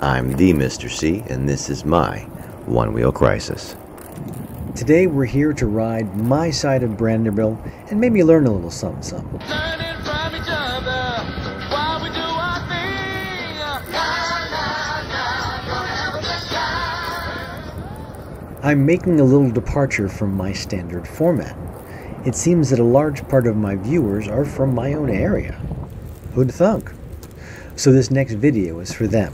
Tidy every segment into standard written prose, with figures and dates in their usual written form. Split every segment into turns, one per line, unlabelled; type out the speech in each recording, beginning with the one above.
I'm the Mr. C, and this is my One-Wheel Crisis.
Today we're here to ride my side of Brandermill and maybe learn a little something something.
Learning from each other while we do our thing. Gonna have a good time.
I'm making a little departure from my standard format. It seems that a large part of my viewers are from my own area. Who'd thunk? So this next video is for them.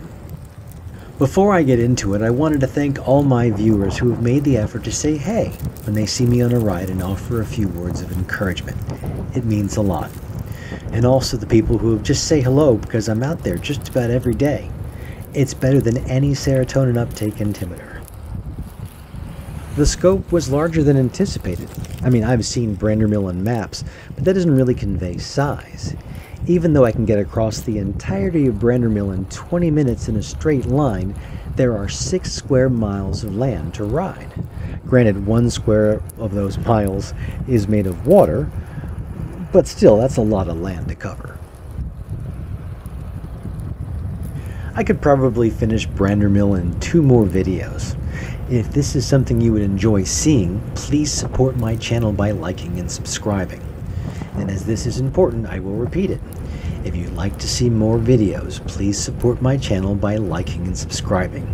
Before I get into it, I wanted to thank all my viewers who have made the effort to say hey when they see me on a ride and offer a few words of encouragement. It means a lot. And also the people who just say hello because I'm out there just about every day. It's better than any serotonin uptake inhibitor. The scope was larger than anticipated. I mean, I've seen Brandermill on maps, but that doesn't really convey size. Even though I can get across the entirety of Brandermill in 20 minutes in a straight line, there are 6 square miles of land to ride. Granted, 1 square of those miles is made of water, but still, that's a lot of land to cover. I could probably finish Brandermill in 2 more videos. If this is something you would enjoy seeing, please support my channel by liking and subscribing. And as this is important, I will repeat it. If you'd like to see more videos, please support my channel by liking and subscribing.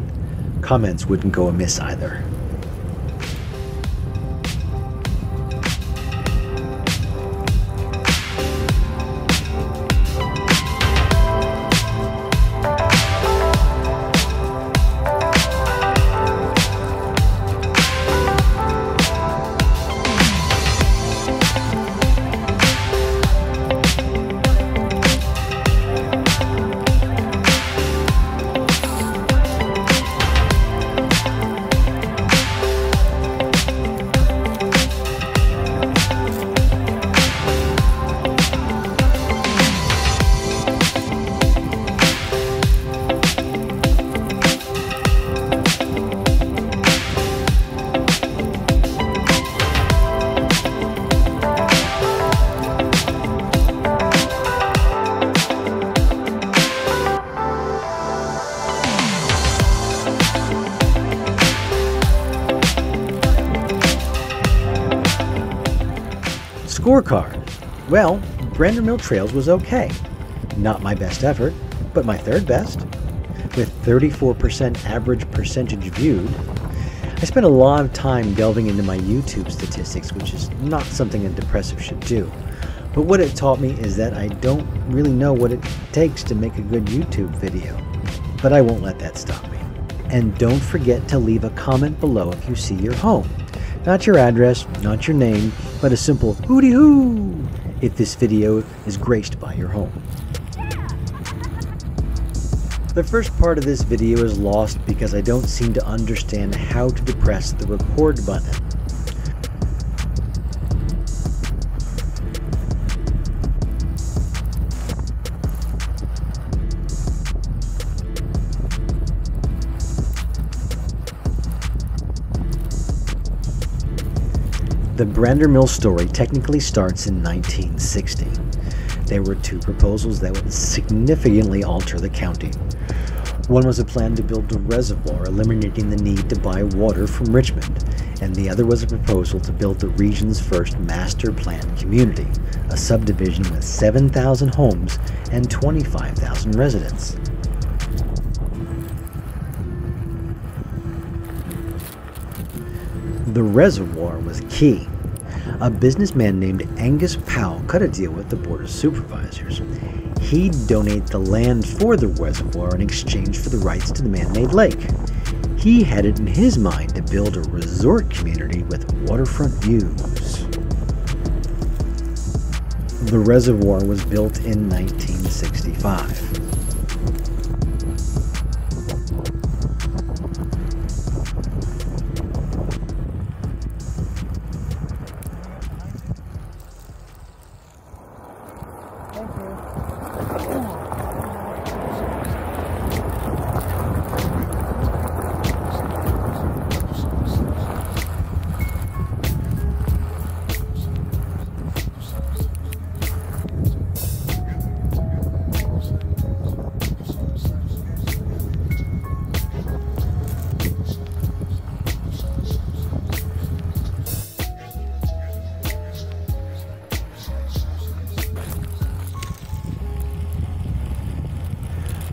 Comments wouldn't go amiss either. Scorecard. Well, Brandermill Trails was okay. Not my best effort, but my 3rd best. With 34% average percentage viewed. I spent a lot of time delving into my YouTube statistics, which is not something a depressive should do. But what it taught me is that I don't really know what it takes to make a good YouTube video. But I won't let that stop me. And don't forget to leave a comment below if you see your home. Not your address, not your name, but a simple hooty hoo if this video is graced by your home. The first part of this video is lost because I don't seem to understand how to depress the record button. The Brandermill story technically starts in 1960. There were 2 proposals that would significantly alter the county. One was a plan to build a reservoir eliminating the need to buy water from Richmond, and the other was a proposal to build the region's first master planned community, a subdivision with 7,000 homes and 25,000 residents. The reservoir was key. A businessman named Angus Powell cut a deal with the Board of Supervisors. He'd donate the land for the reservoir in exchange for the rights to the man-made lake. He had it in his mind to build a resort community with waterfront views. The reservoir was built in 1965.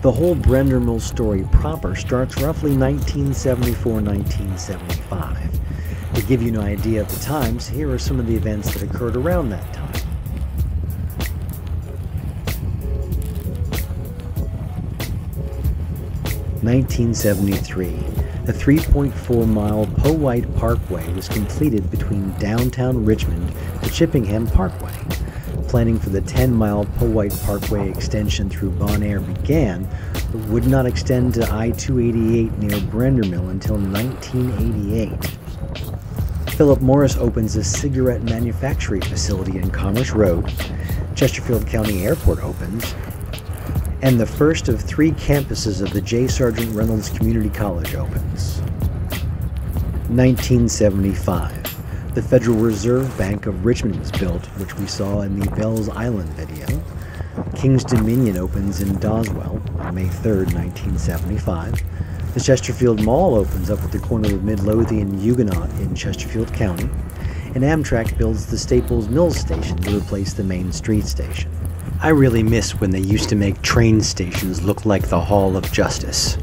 The whole Brandermill story proper starts roughly 1974-1975. To give you an idea of the times, here are some of the events that occurred around that time. (1973). The 3.4-mile Powhite Parkway was completed between downtown Richmond to Chippingham Parkway. Planning for the 10-mile Powhite Parkway extension through Bon Air began, but would not extend to I-288 near Brandermill until 1988. Philip Morris opens a cigarette manufacturing facility in Commerce Road. Chesterfield County Airport opens. And the first of 3 campuses of the J. Sargent Reynolds Community College opens. 1975. The Federal Reserve Bank of Richmond was built, which we saw in the Bells Island video. King's Dominion opens in Doswell on May 3rd, 1975. The Chesterfield Mall opens up at the corner of Midlothian and Huguenot in Chesterfield County. And Amtrak builds the Staples Mills Station to replace the Main Street Station. I really miss when they used to make train stations look like the Hall of Justice.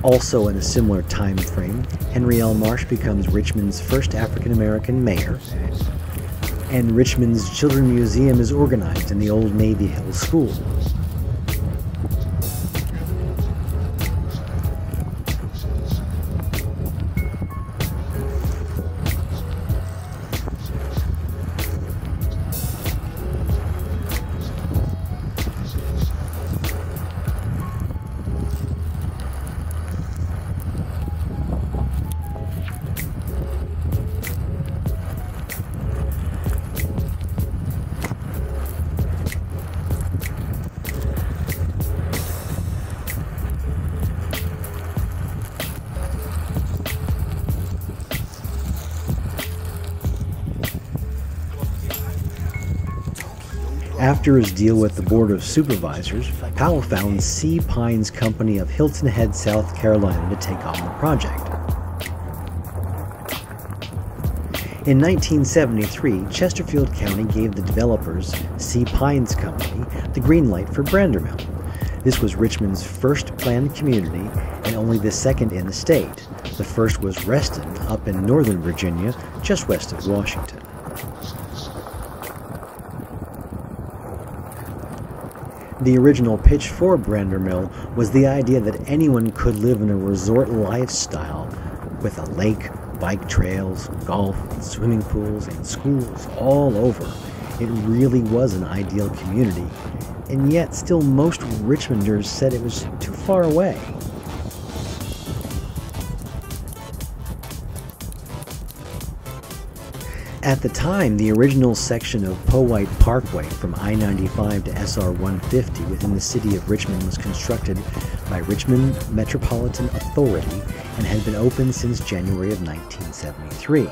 Also in a similar time frame, Henry L. Marsh becomes Richmond's first African-American mayor, and Richmond's Children's Museum is organized in the old Navy Hill School. After his deal with the Board of Supervisors, Powell found C. Pines Company of Hilton Head, South Carolina to take on the project. In 1973, Chesterfield County gave the developers, C. Pines Company, the green light for Brandermill. This was Richmond's first planned community and only the second in the state. The first was Reston, up in northern Virginia, just west of Washington. The original pitch for Brandermill was the idea that anyone could live in a resort lifestyle with a lake, bike trails, golf, swimming pools, and schools all over. It really was an ideal community, and yet still most Richmonders said it was too far away. At the time, the original section of Powhite Parkway from I-95 to SR-150 within the city of Richmond was constructed by Richmond Metropolitan Authority and had been open since January of 1973.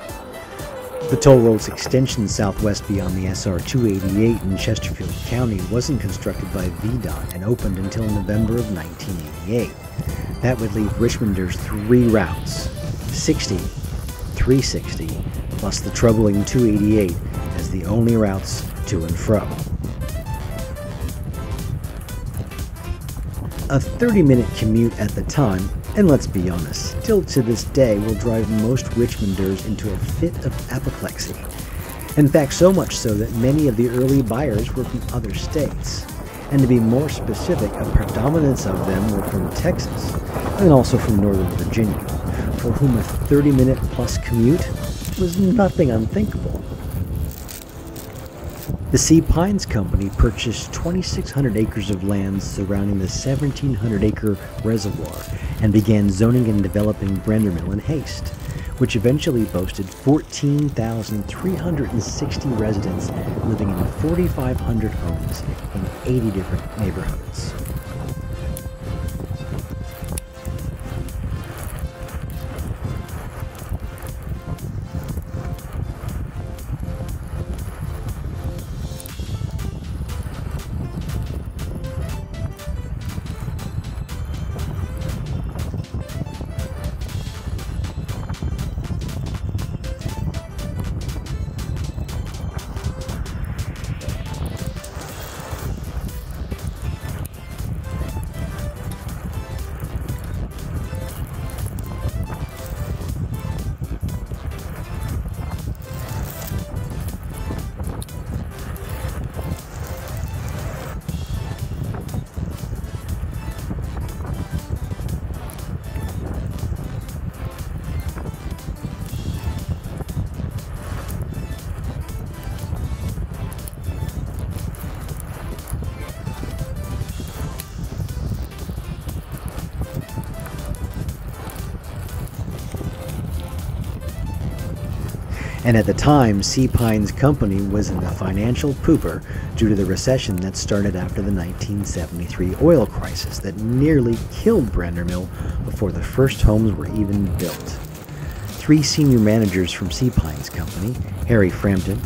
The toll road's extension southwest beyond the SR-288 in Chesterfield County wasn't constructed by VDOT and opened until November of 1988. That would leave Richmonders 3 routes, 60, 360, plus the troubling 288 as the only routes to and fro. A 30-minute commute at the time, and let's be honest, still to this day will drive most Richmonders into a fit of apoplexy. In fact, so much so that many of the early buyers were from other states. And to be more specific, a predominance of them were from Texas, and also from Northern Virginia, for whom a 30-minute plus commute was nothing unthinkable. The C. Pines Company purchased 2,600 acres of land surrounding the 1,700-acre reservoir and began zoning and developing Brandermill in haste, which eventually boasted 14,360 residents living in 4,500 homes in 80 different neighborhoods. And at the time, Sea Pine's company was in the financial pooper due to the recession that started after the 1973 oil crisis that nearly killed Brandermill before the first homes were even built. 3 senior managers from Sea Pine's company, Harry Frampton,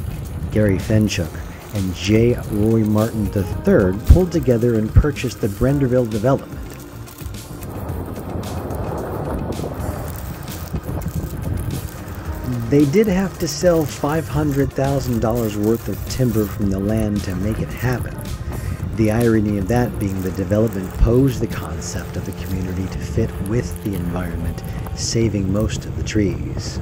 Gary Fenchuk, and J. Roy Martin III, pulled together and purchased the Brandermill development. They did have to sell $500,000 worth of timber from the land to make it happen. The irony of that being the development posed the concept of the community to fit with the environment, saving most of the trees.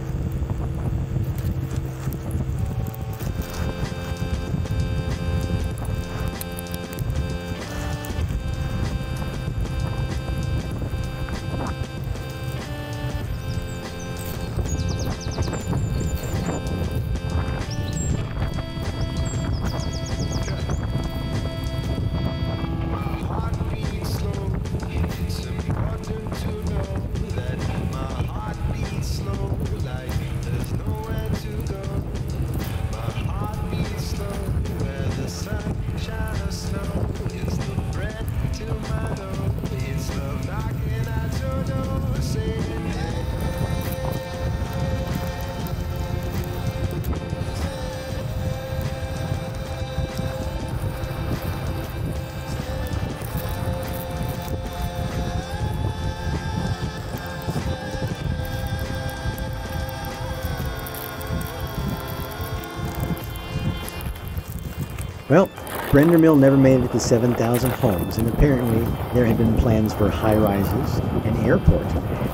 Well, Brandermill never made it to 7,000 homes, and apparently there had been plans for high-rises, an airport,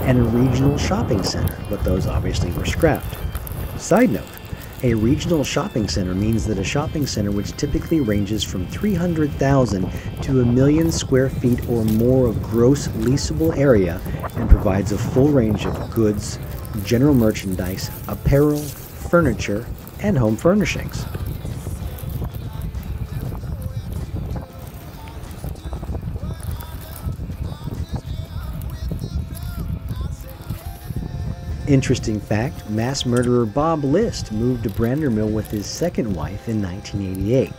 and a regional shopping center, but those obviously were scrapped. Side note, a regional shopping center means that a shopping center which typically ranges from 300,000 to 1,000,000 square feet or more of gross leasable area and provides a full range of goods, general merchandise, apparel, furniture, and home furnishings. Interesting fact, mass murderer Bob List moved to Brandermill with his second wife in 1988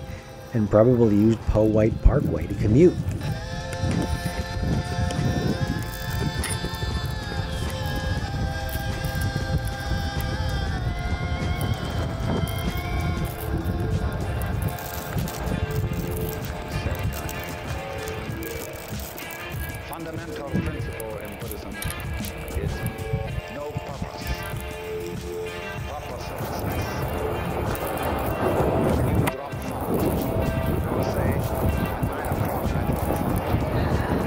and probably used Powhite Parkway to commute.
Fundamental principle in Buddhism is no purpose. Purposelessness. When you drop thought, you say, at 9 o'clock I drop thought.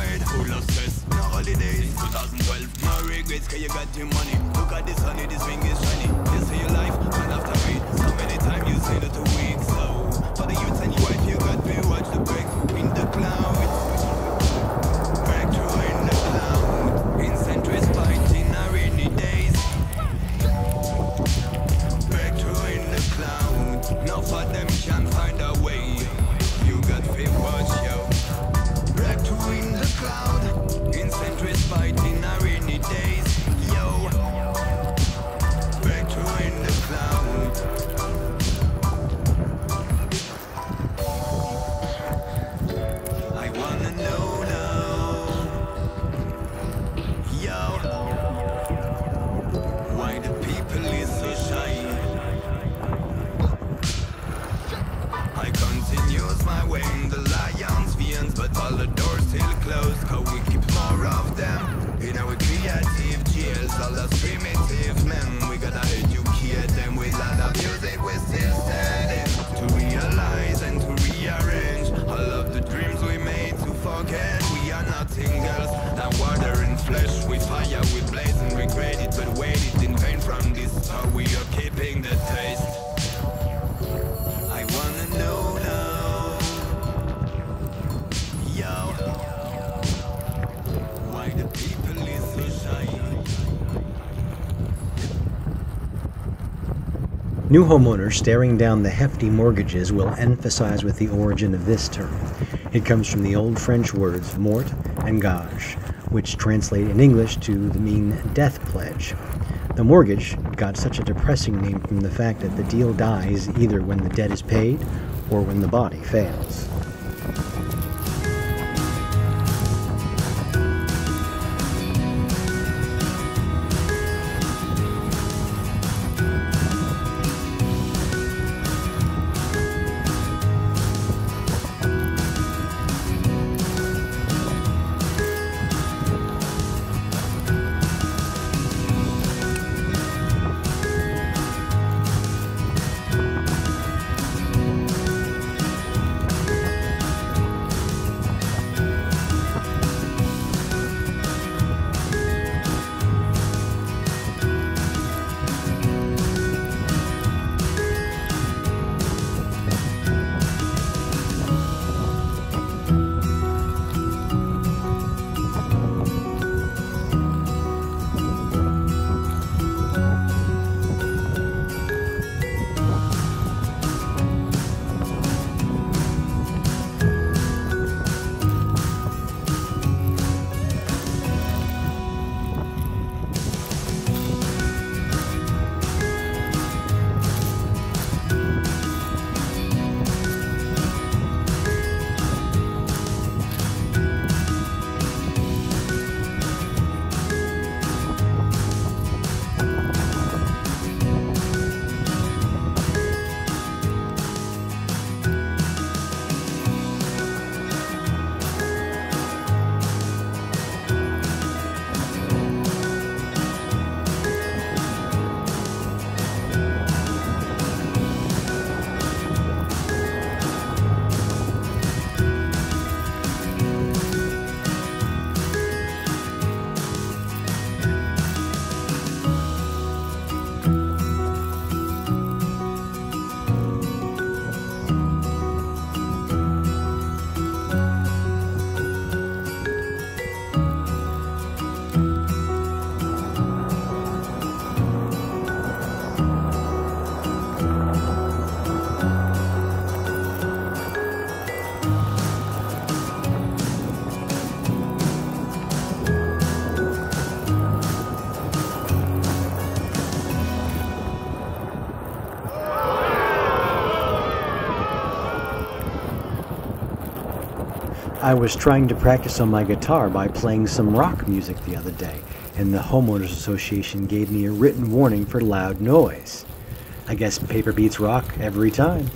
word, full of stress. No holidays, 2012. No regrets, cause you got your money. Look at this honey, this ring is shiny. This is your life, and after me. So many times you say that a week. So, for the youth and your wife, you got to watch the breakthrough in the clouds. Breakthrough in the clouds. Instant respite in a rainy days. Breakthrough in the clouds. None of them can find a way. You got to watch, yo. Breakthrough in the cloud. Instant respite in a rainy days. Yo. Breakthrough in the cloud. I wanna know now. Yo. Why the people is so shy. I continues my way in the lions, vians, but all the doors still closed. Cause we keep more of them in our creative jails. All those primitive men, we gotta educate them with lot of music. We still standing to realize and to rearrange all of the dreams we made to forget. We are nothing else than water and flesh. With fire, we blaze and regret it, but waited in vain from this. So we are keeping the taste. I wanna know now, yo, why the people is so shy.
New homeowners staring down the hefty mortgages will emphasize with the origin of this term. It comes from the old French words mort and gage, which translate in English to mean death pledge. The mortgage got such a depressing name from the fact that the deal dies either when the debt is paid or when the body fails. I was trying to practice on my guitar by playing some rock music the other day, and the Homeowners Association gave me a written warning for loud noise. I guess paper beats rock every time.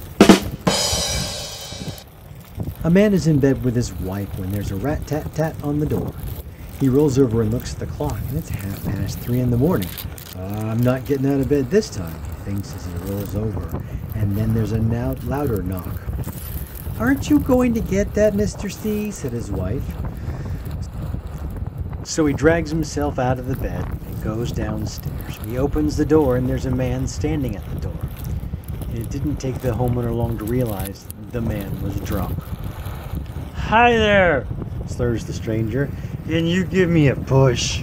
A man is in bed with his wife when there's a rat-tat-tat on the door. He rolls over and looks at the clock, and it's 3:30 in the morning. I'm not getting out of bed this time, he thinks as he rolls over, and then there's a louder knock. "Aren't you going to get that, Mr. C?" said his wife. So he drags himself out of the bed and goes downstairs. He opens the door and there's a man standing at the door. And it didn't take the homeowner long to realize the man was drunk. "Hi there," slurs the stranger. "Can you give me a push?"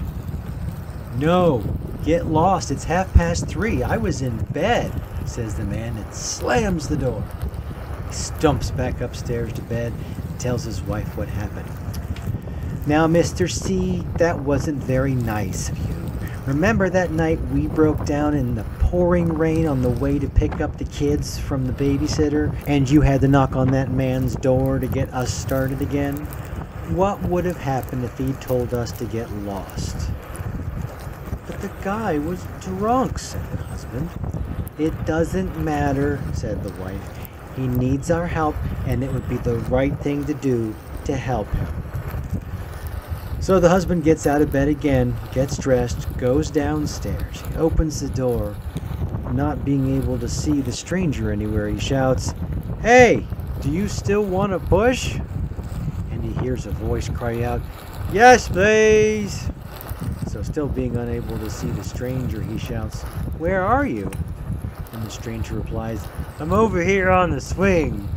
"No, get lost. It's 3:30. I was in bed," says the man and slams the door. He stumps back upstairs to bed and tells his wife what happened. "Now, Mr. C, that wasn't very nice of you. Remember that night we broke down in the pouring rain on the way to pick up the kids from the babysitter, and you had to knock on that man's door to get us started again? What would have happened if he'd told us to get lost?" "But the guy was drunk," said the husband. "It doesn't matter," said the wife. "He needs our help, and it would be the right thing to do to help him." So the husband gets out of bed again, gets dressed, goes downstairs. He opens the door. Not being able to see the stranger anywhere, he shouts, "Hey, do you still want a push?" And he hears a voice cry out, "Yes, please." So still being unable to see the stranger, he shouts, "Where are you?" And the stranger replies, "I'm over here on the swing."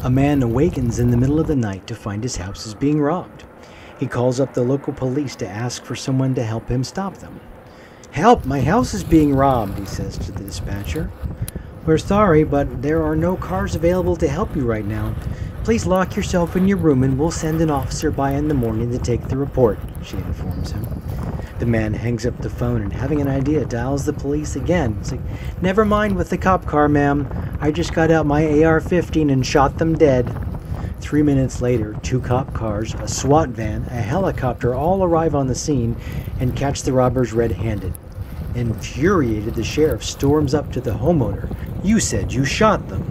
A man awakens in the middle of the night to find his house is being robbed. He calls up the local police to ask for someone to help him stop them. "Help, my house is being robbed," he says to the dispatcher. "We're sorry, but there are no cars available to help you right now. Please lock yourself in your room and we'll send an officer by in the morning to take the report," she informs him. The man hangs up the phone and, having an idea, dials the police again. It's like, "Never mind with the cop car, ma'am. I just got out my AR-15 and shot them dead." 3 minutes later, 2 cop cars, a SWAT van, a helicopter all arrive on the scene and catch the robbers red-handed. Infuriated, the sheriff storms up to the homeowner. "You said you shot them.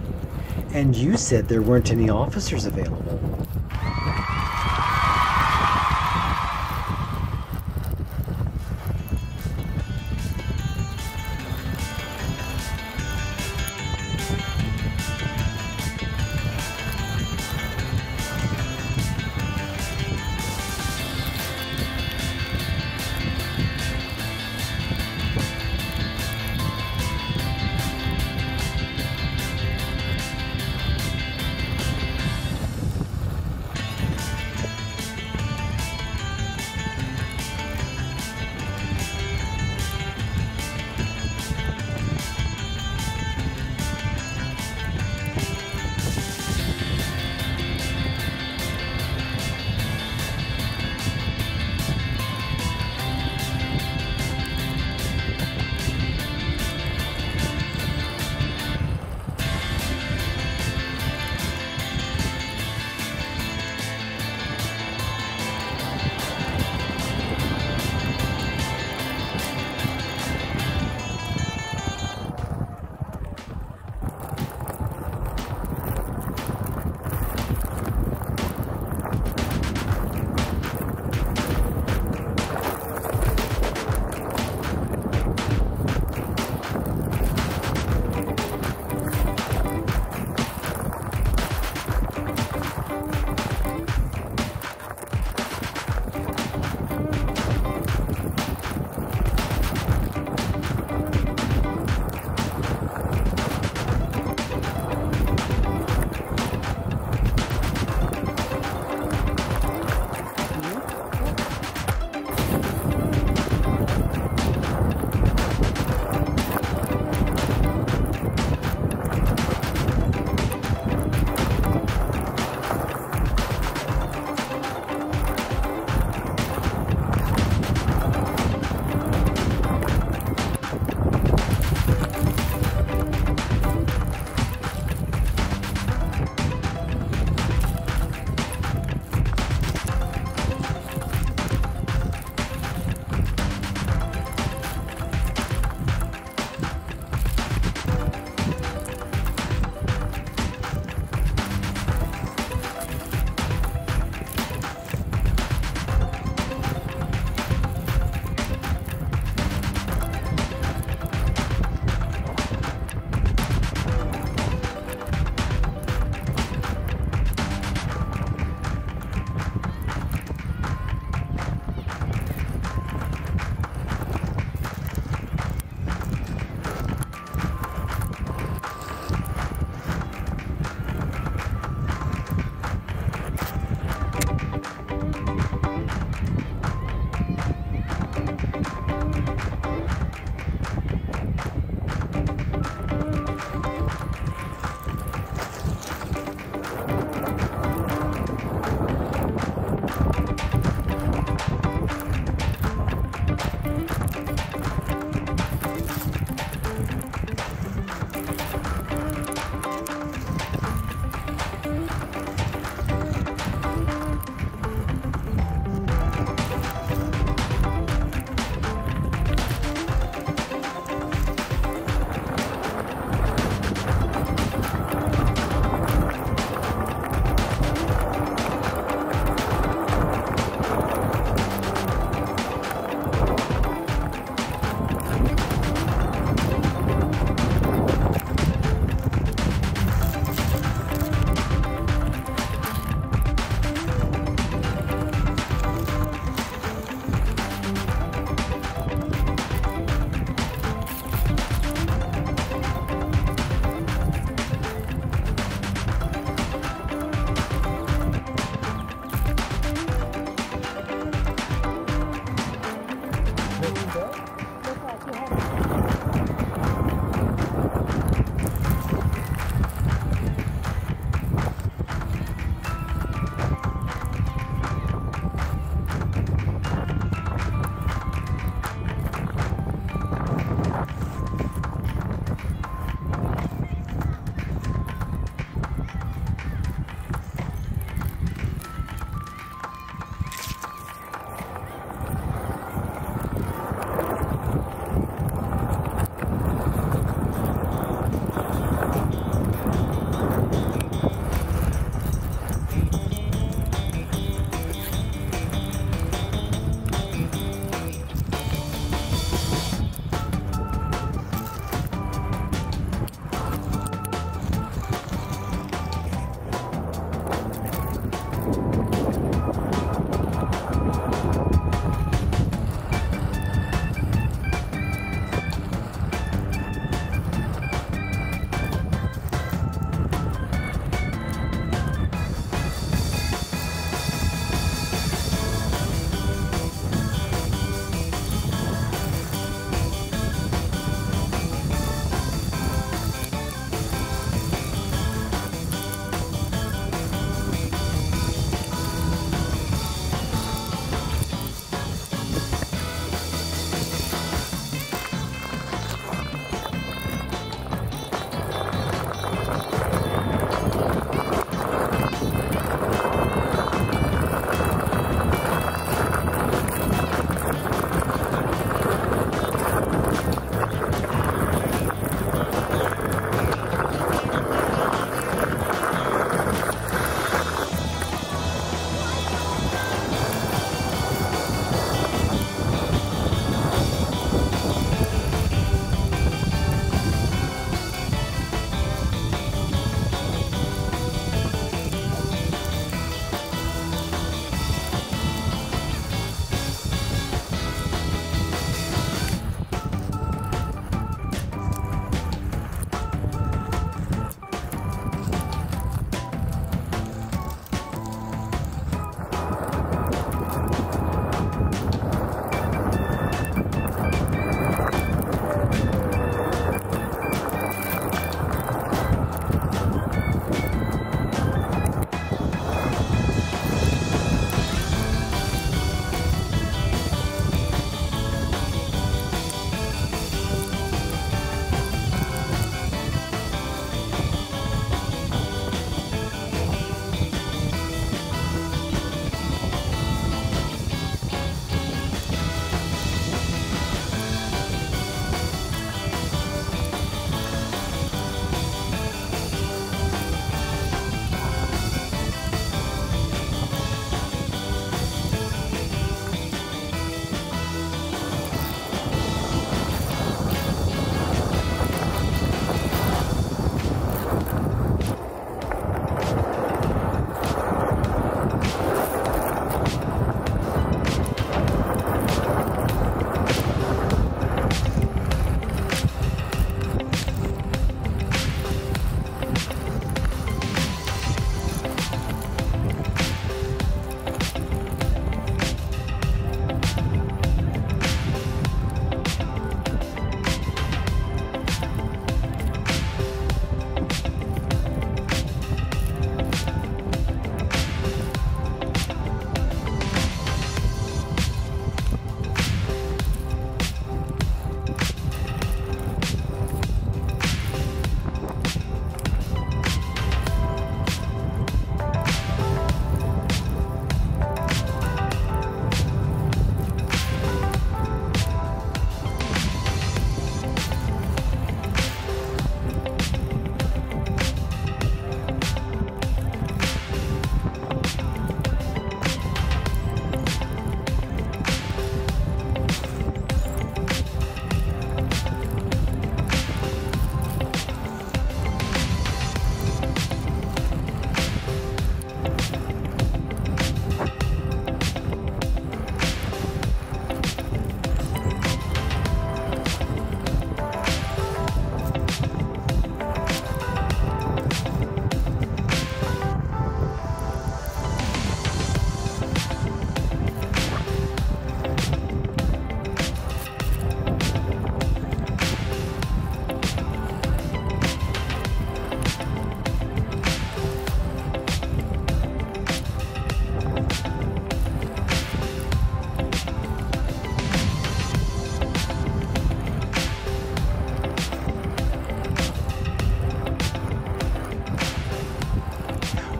And you said there weren't any officers available."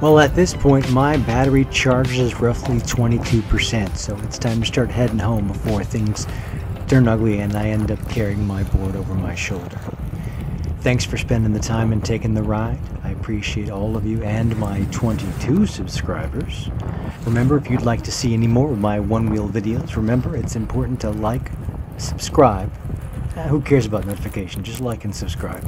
Well, at this point, my battery charge is roughly 22%, so it's time to start heading home before things turn ugly and I end up carrying my board over my shoulder. Thanks for spending the time and taking the ride. I appreciate all of you and my 22 subscribers. Remember, if you'd like to see any more of my one-wheel videos, remember it's important to like, subscribe. Who cares about notifications? Just like and subscribe.